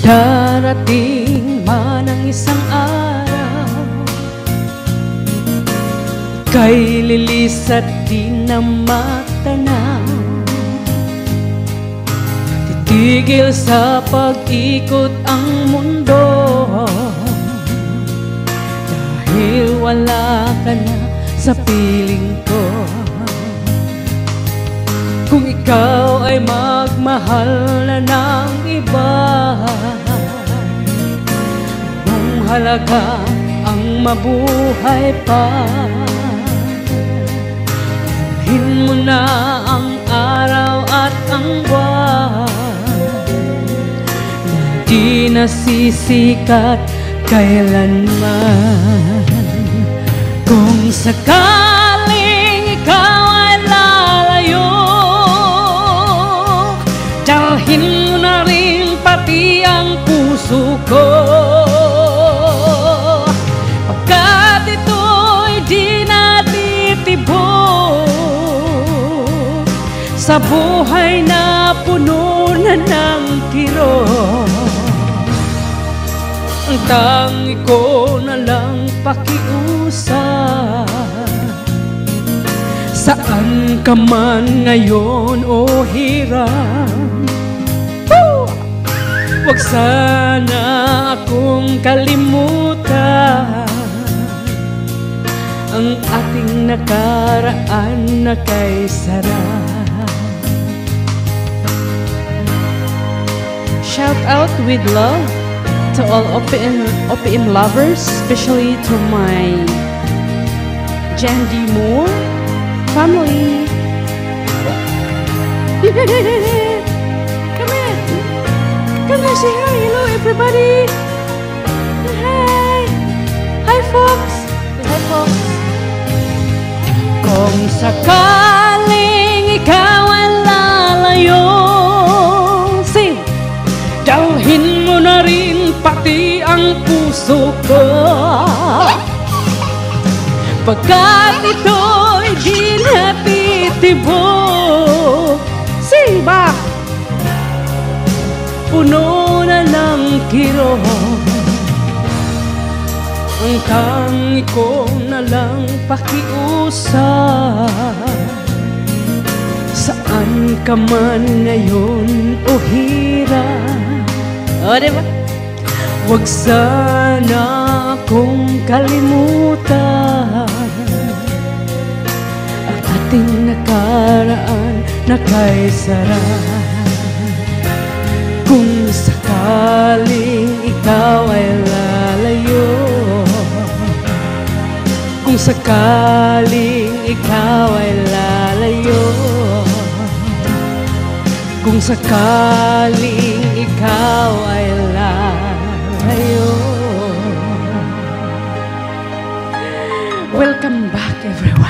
Darating man ang isang araw, kay lilis at di na matanaw. Titigil sa pag-ikot ang mundo, dahil wala ka na sa piling ko. Kung ikaw ay magmahal na ng iba, anong halaga ang mabuhay pa? Dalhin mo na ang araw at ang buwan, hindi nasisikat kailanman. Kung sakaling ikaw ay lalayo, dalhin mo na rin pati ang puso ko, pagkat ito'y di natitibok sa buhay na puno na ng kirot. Ang tangi ko na lang pakiusap, saan ka man ngayon o hiram, huwag sana akong kalimutan ang ating nakaraan na kay sarap. Shout out with love to all OPM lovers, especially to my Jandy Moore family. Come here. Come here, say hi. Hello, everybody. Hi. Hi, folks. Hi, folks. Kung sakaling ikaw ay lalayo, sing, dalhin mo na rin pati ang puso ko, pagkat ito'y di natitibok. Sing back! Puno na ng kirot. Ang tangi ko na lang pakiusap, saan ka man ngayon o hirap, diba? Huwag sana akong kalimutan ang ating nakaraan na kay sarap. Kung sakaling ikaw ay lalayo, kung sakaling ikaw ay lalayo, kung sakaling ikaw ay lalayo. Welcome back, everyone.